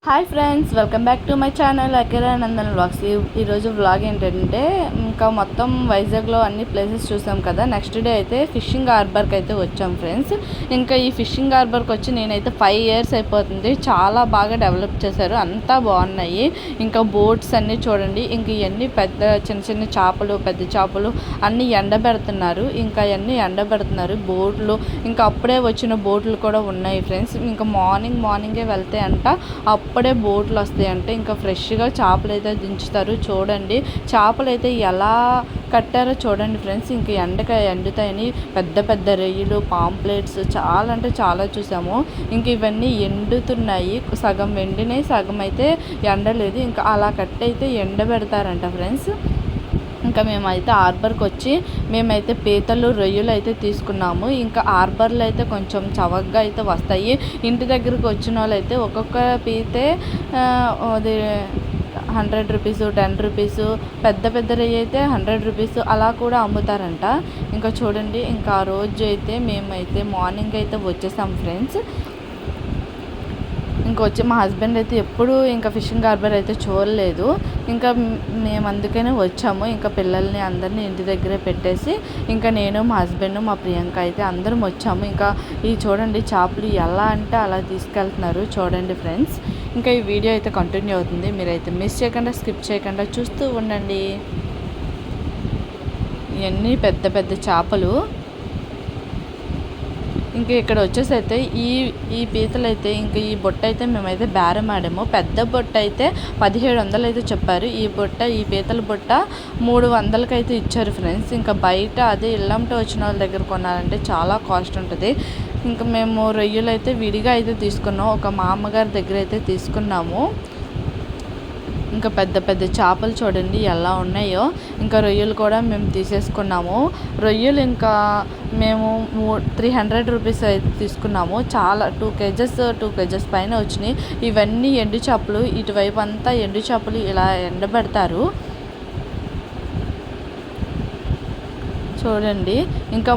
Hi friends, welcome back to my channel Akira Nandan vlogs. ఈరోజు vlog ఏంటంటే ఇంకా మొత్తం వైజాగ్లో అన్ని ప్లేసెస్ చూసాం కదా. నెక్స్ట్ డే అయితే ఫిషింగ్ హార్బర్కి అయితే వచ్చాం ఫ్రెండ్స్. ఇంకా ఈ ఫిషింగ్ హార్బర్కి వచ్చి నేనైతే 5 years అయిపోతుంది. చాలా బాగా డెవలప్ చేశారు, అంతా బాగున్నాయి. ఇంకా బోట్స్ అన్నీ చూడండి. ఇంక ఇవన్నీ చిన్న చిన్న చేపలు, పెద్ద చేపలు అన్నీ ఎండబెడుతున్నారు. ఇంకా అవన్నీ ఎండబెడుతున్నారు బోట్లు. ఇంకా అప్పుడే వచ్చిన బోట్లు కూడా ఉన్నాయి ఫ్రెండ్స్. ఇంకా మార్నింగే వెళ్తే అంట అప్పుడే బోట్లు వస్తాయంటే ఇంకా ఫ్రెష్గా చేపలు అయితే దించుతారు. చూడండి చేపలు అయితే ఎలా కట్టారో చూడండి ఫ్రెండ్స్. ఇంక ఎండుతాయని పెద్ద పెద్ద రొయ్యలు, పాంప్లెట్స్ చాలా అంటే చాలా చూసాము. ఇంక ఇవన్నీ ఎండుతున్నాయి, సగం ఎండినాయి, సగం అయితే ఎండలేదు. ఇంకా అలా కట్టయితే ఎండబెడతారంట ఫ్రెండ్స్. ఇంకా మేమైతే హార్బర్కి వచ్చి మేమైతే పీతలు, రొయ్యలు అయితే తీసుకున్నాము. ఇంకా హార్బర్లో అయితే కొంచెం చవకగా అయితే వస్తాయి. ఇంటి దగ్గరికి వచ్చిన వాళ్ళు అయితే ఒక్కొక్క పీతే అది 100 రూపీస్, 10 రూపీస్, పెద్ద రొయ్య అయితే 100 రూపీస్ అలా కూడా అమ్ముతారంట. ఇంకా చూడండి, ఇంకా ఆ రోజు అయితే మేమైతే మార్నింగ్ అయితే వచ్చేసాం ఫ్రెండ్స్. ఇంకొచ్చి మా హస్బెండ్ అయితే ఎప్పుడు ఇంకా ఫిషింగ్ హార్బర్ అయితే చూడలేదు. ఇంకా మేము అందుకనే వచ్చాము. ఇంకా పిల్లల్ని అందరినీ ఇంటి దగ్గరే పెట్టేసి ఇంకా నేను, మా హస్బెండ్, మా ప్రియాంక అయితే అందరం వచ్చాము. ఇంకా ఈ చూడండి చేపలు ఎలా అంటే అలా తీసుకెళ్తున్నారు చూడండి ఫ్రెండ్స్. ఇంకా ఈ వీడియో అయితే కంటిన్యూ అవుతుంది, మీరైతే మిస్ చేయకుండా, స్కిప్ చేయకుండా చూస్తూ ఉండండి. ఇవన్నీ పెద్ద చేపలు. ఇంక ఇక్కడ వచ్చేసి అయితే ఈ పీతలు అయితే ఇంకా ఈ బుట్ట అయితే మేమైతే బేరం ఆడాము. పెద్ద బుట్ట అయితే 1700 అయితే చెప్పారు. ఈ పీతల బుట్ట 300కి అయితే ఇచ్చారు ఫ్రెండ్స్. ఇంకా బయట అదే ఇళ్ళంట వచ్చిన వాళ్ళ దగ్గర కొనాలంటే చాలా కాస్ట్ ఉంటుంది. ఇంకా మేము రొయ్యలు అయితే విడిగా అయితే తీసుకున్నాం, ఒక మా అమ్మగారి దగ్గర అయితే తీసుకున్నాము. ఇంకా పెద్ద చేపలు చూడండి ఎలా ఉన్నాయో. ఇంకా రొయ్యలు కూడా మేము తీసేసుకున్నాము. రొయ్యలు ఇంకా మేము 300 రూపీస్ అయితే తీసుకున్నాము. చాలా 2 kgs పైన వచ్చినాయి. ఇవన్నీ ఎండు చేపలు, ఇటువైపు అంతా ఎండు చేపలు ఇలా ఎండబెడతారు చూడండి. ఇంకా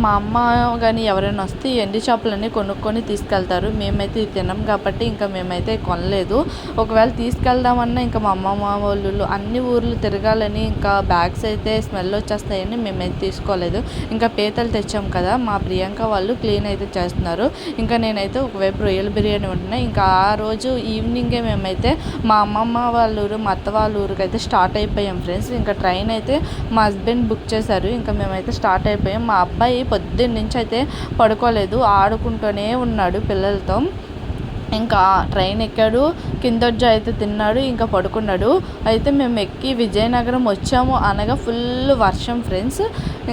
మా అమ్మ కానీ ఎవరైనా వస్తే ఎండి చేపలన్నీ కొనుక్కొని తీసుకెళ్తారు. మేమైతే తినం కాబట్టి ఇంకా మేమైతే కొనలేదు. ఒకవేళ తీసుకెళ్దామన్నా ఇంకా మా అమ్మమ్మ వాళ్ళు అన్ని ఊర్లు తిరగాలని ఇంకా బ్యాగ్స్ అయితే స్మెల్ వచ్చేస్తాయని మేమైతే తీసుకోలేదు. ఇంకా పీతలు తెచ్చాం కదా, మా ప్రియాంక వాళ్ళు క్లీన్ అయితే చేస్తున్నారు. ఇంకా నేనైతే ఒకవైపు రొయ్యల బిర్యానీ ఉంటున్నాయి. ఇంకా ఆ రోజు ఈవినింగే మేమైతే మా అమ్మమ్మ వాళ్ళ ఊరు, మా అత్త వాళ్ళ ఊరికి అయితే స్టార్ట్ అయిపోయాం ఫ్రెండ్స్. ఇంకా ట్రైన్ అయితే మా హస్బెండ్ బుక్ చేశారు. ఇంకా మేమైతే స్టార్ట్ అయిపోయాం. మా అబ్బాయి పొద్దున్న నుంచి అయితే పడుకోలేదు, ఆడుకుంటూనే ఉన్నాడు పిల్లలతో. ఇంకా ట్రైన్ ఎక్కాడు, కిందొజ్జ అయితే తిన్నాడు, ఇంకా పడుకున్నాడు. అయితే మేము ఎక్కి విజయనగరం వచ్చాము అనగా ఫుల్ వర్షం ఫ్రెండ్స్.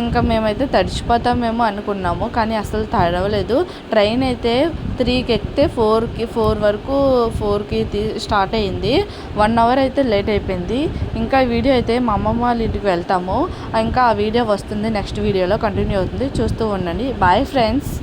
ఇంకా మేమైతే తడిచిపోతామేమో అనుకున్నాము, కానీ అసలు తడవలేదు. ట్రైన్ అయితే 3కి ఎక్కితే 4కి స్టార్ట్ అయ్యింది. 1 hour అయితే లేట్ అయిపోయింది. ఇంకా ఈ వీడియో అయితే మా అమ్మమ్మ వాళ్ళ ఇంటికి వెళ్తాము. ఇంకా ఆ వీడియో వస్తుంది, నెక్స్ట్ వీడియోలో కంటిన్యూ అవుతుంది, చూస్తూ ఉండండి. Bye friends.